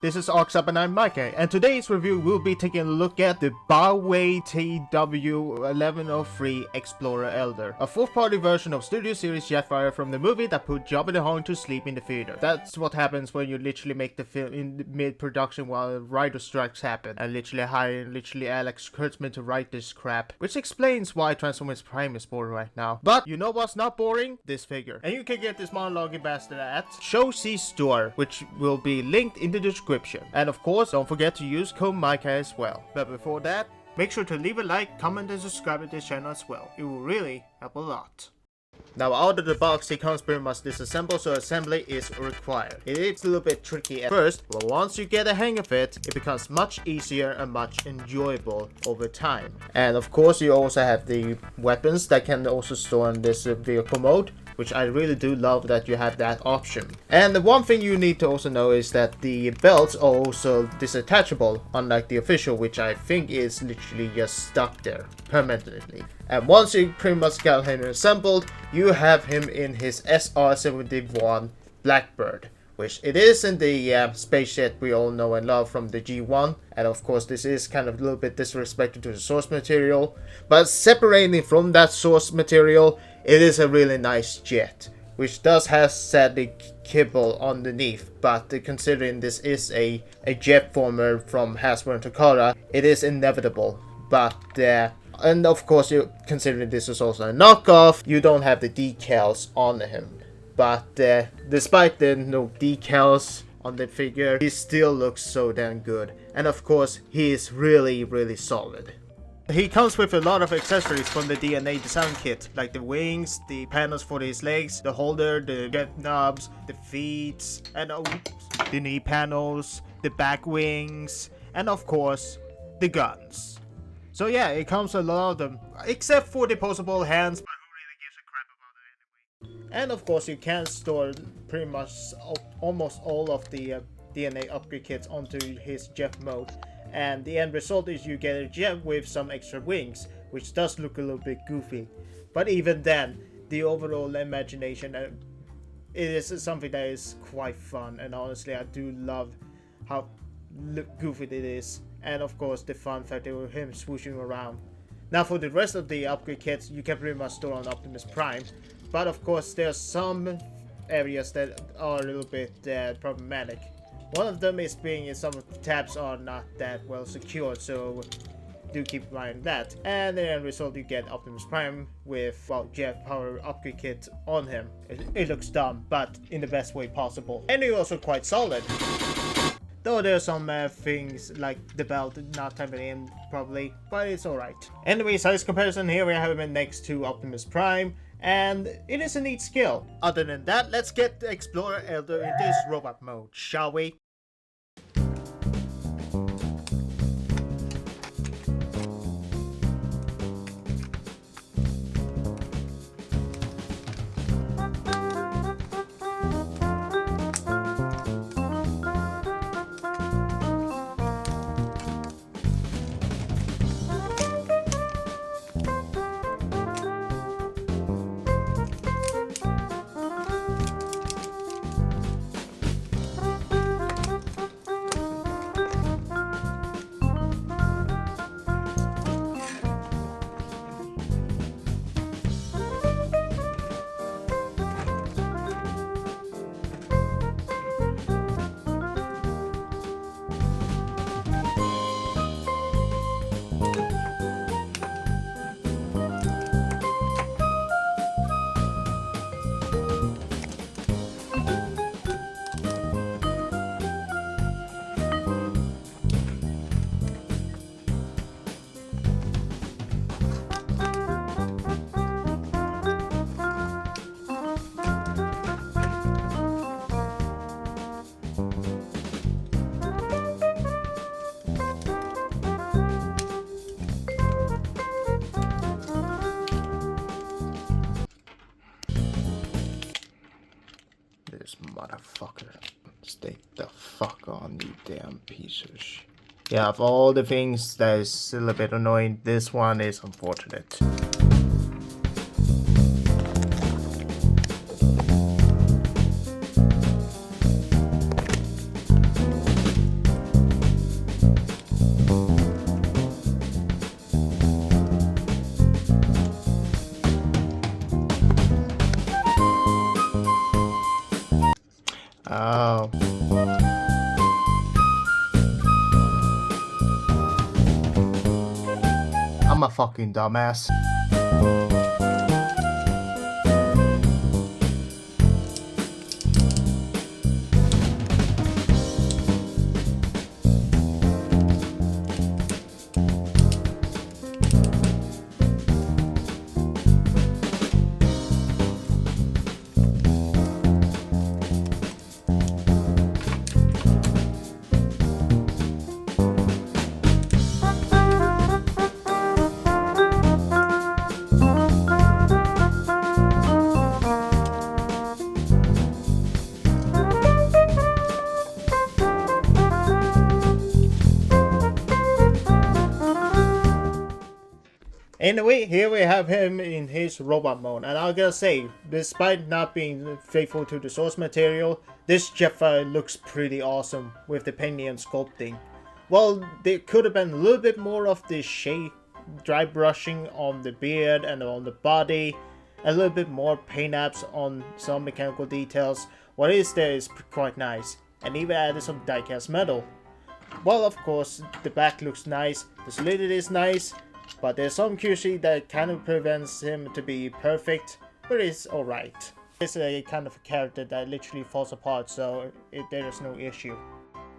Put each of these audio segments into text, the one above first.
This is CyberKnight-Miky, and today's review will be taking a look at the BaiWei TW-1103 Explorer Elder, a fourth-party version of Studio Series Jetfire from the movie that put Jabba the Hutt to sleep in the theater. That's what happens when you literally make the film in mid-production while writer strikes happen, and literally hire Alex Kurtzman to write this crap, which explains why Transformers Prime is boring right now. But you know what's not boring? This figure. And you can get this monologue bastard at Showc's store, which will be linked in the description. And of course, don't forget to use code Miky as well. But before that, make sure to leave a like, comment and subscribe to this channel as well. It will really help a lot. Now out of the box it comes pretty much disassembled, so assembly is required. It is a little bit tricky at first, but once you get the hang of it, it becomes much easier and much enjoyable over time. And of course you also have the weapons that can also store in this vehicle mode, which I really do love that you have that option. And the one thing you need to also know is that the belts are also disattachable, unlike the official, which I think is literally just stuck there permanently. And once you pretty much got him assembled, you have him in his SR-71 Blackbird, which it is in the spaceship we all know and love from the G1. And of course this is kind of a little bit disrespectful to the source material, but separating from that source material, it is a really nice jet, which does have sadly kibble underneath, but considering this is a jet former from Hasbro and Takara, it is inevitable. But and of course, considering this is also a knockoff, you don't have the decals on him. But despite the no decals on the figure, he still looks so damn good. And of course, he is really solid. He comes with a lot of accessories from the DNA design kit, like the wings, the panels for his legs, the holder, the jet knobs, the feet, and the knee panels, the back wings, and of course, the guns. So yeah, it comes with a lot of them, except for the posable hands, but who really gives a crap about it anyway? And of course, you can store pretty much almost all of the DNA upgrade kits onto his jet mode. And the end result is you get a jet with some extra wings, which does look a little bit goofy. But even then, the overall imagination, it is something that is quite fun. And honestly, I do love how goofy it is. And of course, the fun factor of him swooshing around. Now for the rest of the upgrade kits, you can pretty much store on Optimus Prime. But of course, there are some areas that are a little bit problematic. One of them is being some of the tabs are not that well secured, so do keep in mind that. And the end result, you get Optimus Prime with, well, jet power upgrade kit on him. It looks dumb, but in the best way possible. And he's also quite solid. Though there are some things like the belt not typing in probably, but it's alright. Anyway, size comparison, here we have him next to Optimus Prime, and it is a neat skill. Other than that, let's get the Explorer Elder into his robot mode, shall we? Motherfucker. Stay the fuck on, you damn piece of shit. Yeah, of all the things that is a little bit annoying, this one is unfortunate. Oh. I'm a fucking dumbass. Anyway, here we have him in his robot mode, and I gotta say, despite not being faithful to the source material, this Jetfire looks pretty awesome with the painting and sculpting. Well, there could have been a little bit more of the shade, dry brushing on the beard and on the body, a little bit more paint apps on some mechanical details. What is there is quite nice, and even added some die-cast metal. Well, of course, the back looks nice, the solidity is nice, but there's some QC that kind of prevents him to be perfect, but it's alright. It's a kind of a character that literally falls apart, so there is no issue.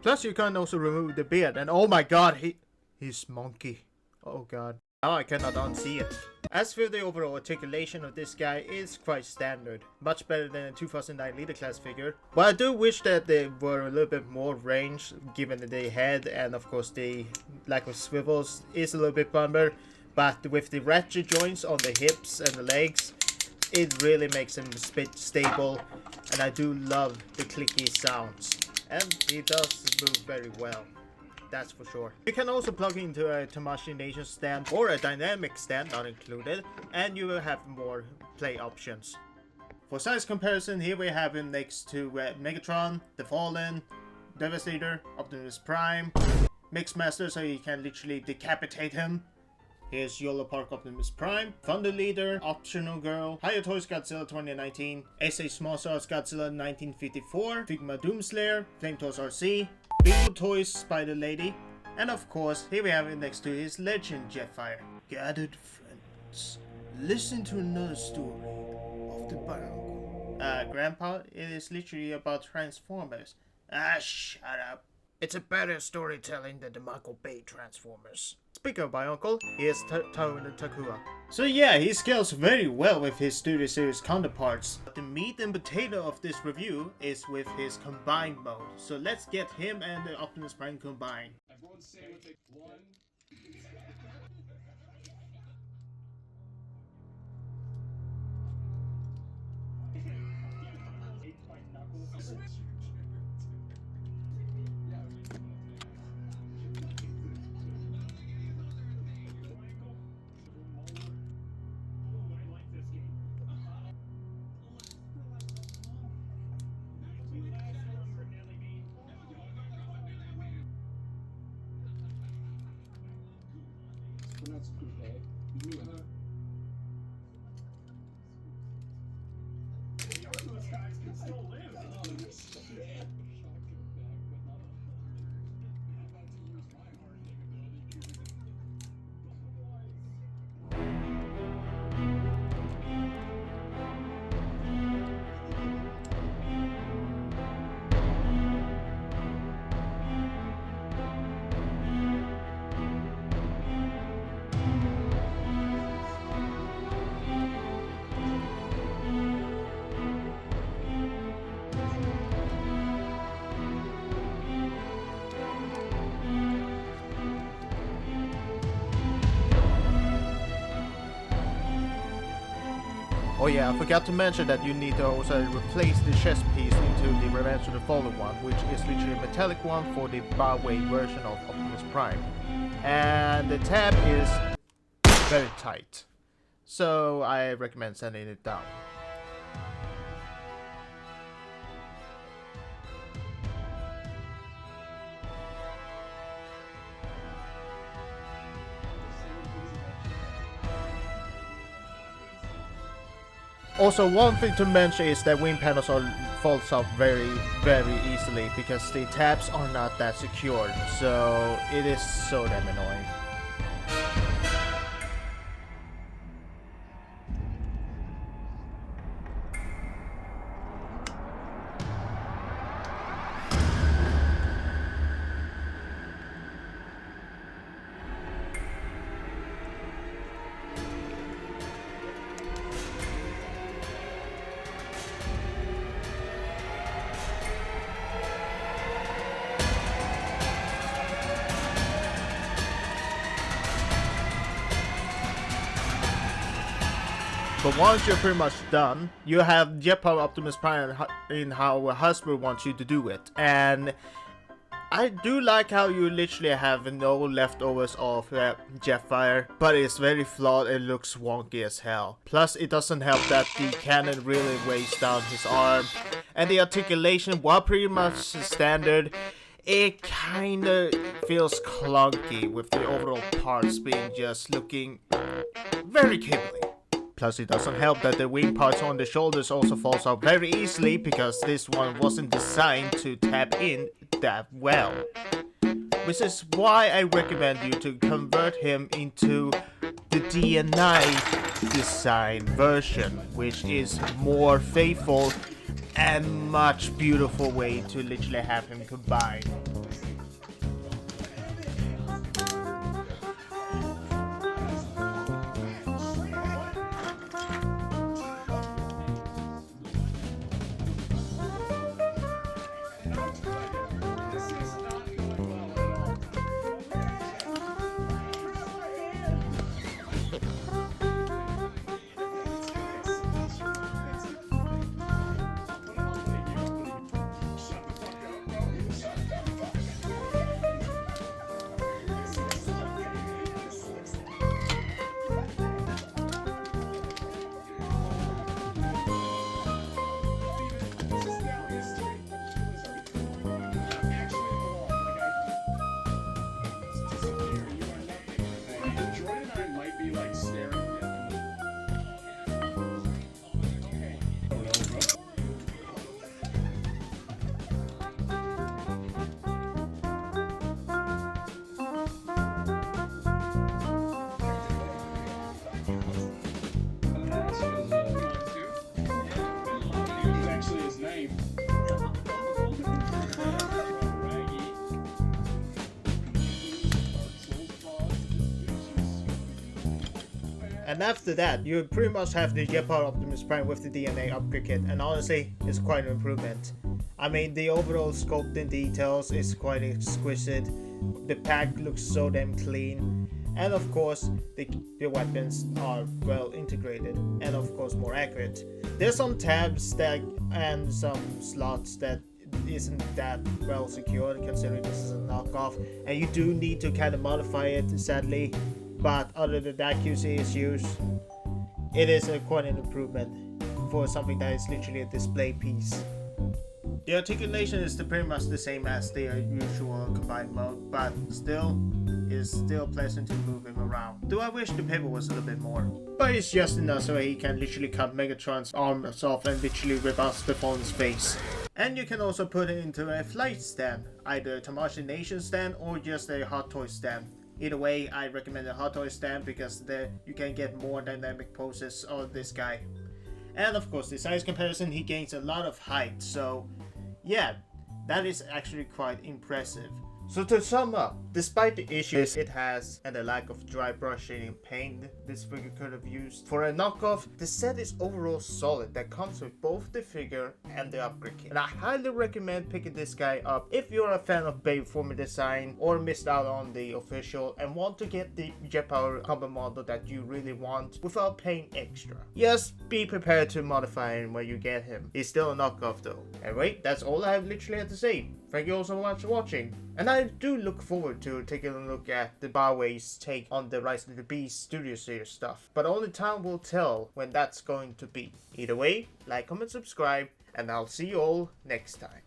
Plus you can also remove the beard, and oh my god, he's monkey. Oh god. Now I cannot unsee it. As for the overall articulation of this guy, it's quite standard. Much better than a 2009 leader class figure. But I do wish that they were a little bit more range, given that they had, and of course the lack of swivels is a little bit bummer. But with the ratchet joints on the hips and the legs, it really makes him a bit stable. And I do love the clicky sounds. And he does move very well. That's for sure. You can also plug into a Tamashii Nation stand or a dynamic stand, not included, and you will have more play options. For size comparison, here we have him next to Megatron, The Fallen, Devastator, Optimus Prime, Mixmaster, so you can literally decapitate him. Here's YOLO Park Optimus Prime, Thunder Leader, Optional Girl, Higher Toys Godzilla 2019, SA Small Stars Godzilla 1954, Figma Doomslayer, Flame Toys RC, Beetle Toys Spider Lady, and of course, here we have it next to his Legend Jetfire. Gathered friends, listen to another story of the BaiWei. Grandpa, it is literally about Transformers. Ah, shut up. It's a better storytelling than the Michael Bay Transformers. Speaking of my uncle, here's Takua. So yeah, he scales very well with his Studio Series counterparts. The meat and potato of this review is with his combined mode. So let's get him and the Optimus Prime combined. Everyone say with it one. Oh yeah, I forgot to mention that you need to also replace the chest piece into the Revenge of the Fallen one, which is literally a metallic one for the BaiWei version of Optimus Prime. And the tab is very tight, so I recommend sanding it down. Also, one thing to mention is that wing panels are falls off very, very easily because the tabs are not that secured. So it is so damn annoying. But once you're pretty much done, you have Jetpower Optimus Prime in how Hasbro wants you to do it. And I do like how you literally have no leftovers of Jetfire, but it's very flawed and looks wonky as hell. Plus, it doesn't help that the cannon really weighs down his arm, and the articulation, while pretty much standard, it kinda feels clunky with the overall parts being just looking very kibbly. Plus, it doesn't help that the wing parts on the shoulders also falls out very easily because this one wasn't designed to tap in that well. Which is why I recommend you to convert him into the DNI design version, which is more faithful and much beautiful way to literally have him combined. And after that, you pretty much have the Jetpower Optimus Prime with the DNA upgrade kit, and honestly, it's quite an improvement. I mean, the overall sculpt and details is quite exquisite, the pack looks so damn clean, and of course, the weapons are well integrated, and of course more accurate. There's some tabs that and some slots that isn't that well secured considering this is a knockoff, and you do need to kind of modify it, sadly. But other than that QC issues, it is quite an improvement for something that is literally a display piece. The articulation is pretty much the same as the usual combined mode, but still, it's still pleasant to move him around. Do I wish the pivot was a little bit more? But it's just enough so he can literally cut Megatron's arms off and literally rip out the phone's face. And you can also put it into a flight stand, either a Tamashii Nation stand or just a Hot Toy stand. Either way, I recommend a Hot Toy stand because you can get more dynamic poses of this guy. And of course, the size comparison, he gains a lot of height, so yeah, that is actually quite impressive. So to sum up, despite the issues it has and the lack of dry brushing and paint this figure could have used for a knockoff, the set is overall solid that comes with both the figure and the upgrade kit. And I highly recommend picking this guy up if you're a fan of BaiWei former design or missed out on the official and want to get the Jetpower combo model that you really want without paying extra. Just be prepared to modify him when you get him. He's still a knockoff though. Anyway, that's all I have literally had to say. Thank you all so much for watching. And I do look forward to taking a look at the BaiWei's take on the Rise of the Beast Studio Series stuff. But only time will tell when that's going to be. Either way, like, comment, subscribe, and I'll see you all next time.